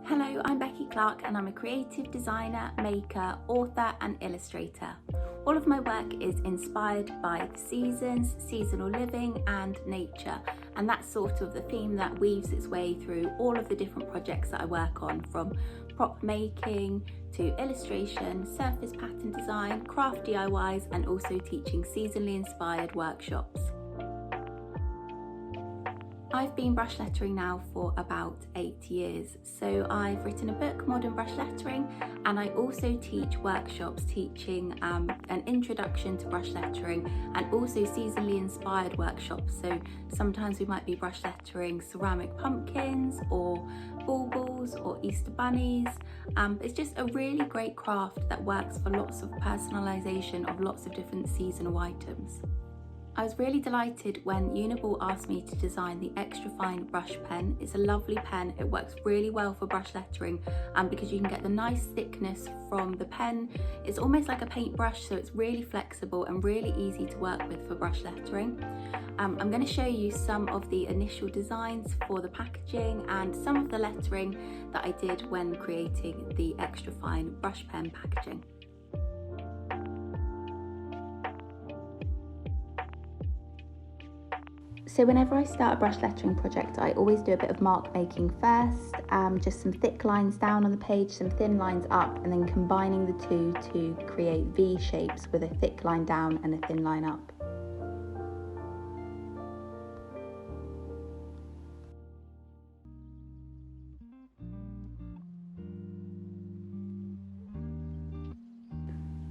Hello, I'm Becki Clark and I'm a creative designer, maker, author and illustrator. All of my work is inspired by the seasons, seasonal living and nature, and that's sort of the theme that weaves its way through all of the different projects that I work on, from prop making to illustration, surface pattern design, craft DIYs and also teaching seasonally inspired workshops. I've been brush lettering now for about 8 years. So I've written a book, Modern Brush Lettering, and I also teach workshops teaching an introduction to brush lettering and also seasonally inspired workshops. So sometimes we might be brush lettering ceramic pumpkins or baubles or Easter bunnies. It's just a really great craft that works for lots of personalisation of lots of different seasonal items. I was really delighted when uni-ball asked me to design the extra fine brush pen. It's a lovely pen, it works really well for brush lettering because you can get the nice thickness from the pen. It's almost like a paintbrush, so it's really flexible and really easy to work with for brush lettering. I'm going to show you some of the initial designs for the packaging and some of the lettering that I did when creating the extra fine brush pen packaging. So whenever I start a brush lettering project, I always do a bit of mark making first, just some thick lines down on the page, some thin lines up, and then combining the two to create V shapes with a thick line down and a thin line up.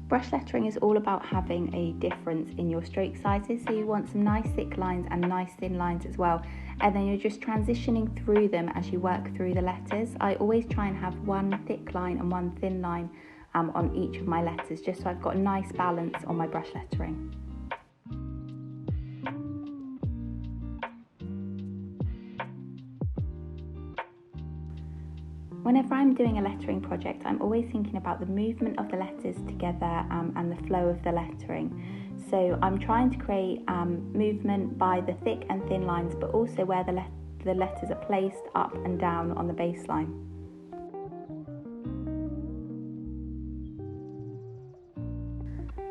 Brush lettering is all about having a difference in your stroke sizes, so you want some nice thick lines and nice thin lines as well, and then you're just transitioning through them as you work through the letters. I always try and have one thick line and one thin line on each of my letters, just so I've got a nice balance on my brush lettering. Whenever I'm doing a lettering project, I'm always thinking about the movement of the letters together and the flow of the lettering. So I'm trying to create movement by the thick and thin lines, but also where the letters are placed up and down on the baseline.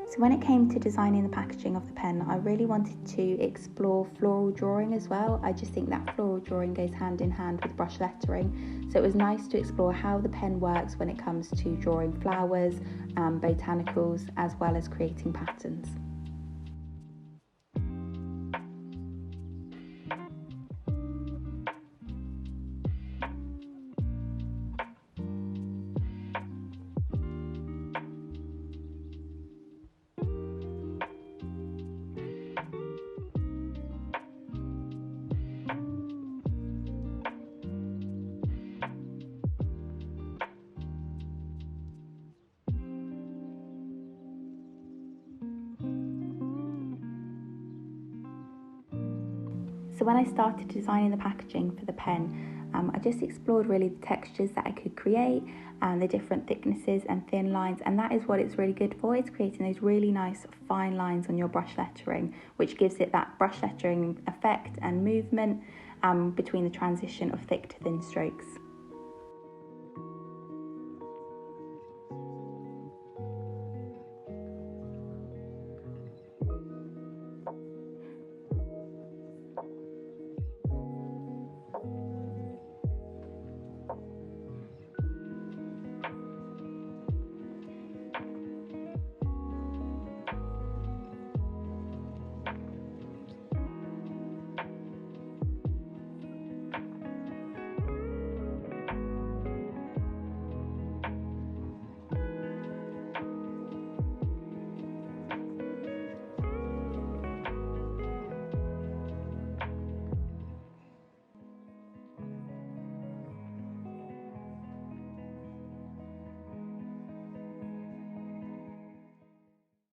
So when it came to designing the packaging of the pen, I really wanted to explore floral drawing as well. I just think that floral drawing goes hand in hand with brush lettering. So it was nice to explore how the pen works when it comes to drawing flowers, botanicals, as well as creating patterns. So when I started designing the packaging for the pen, I just explored really the textures that I could create and the different thicknesses and thin lines, and that is what it's really good for. It's creating those really nice fine lines on your brush lettering, which gives it that brush lettering effect and movement between the transition of thick to thin strokes.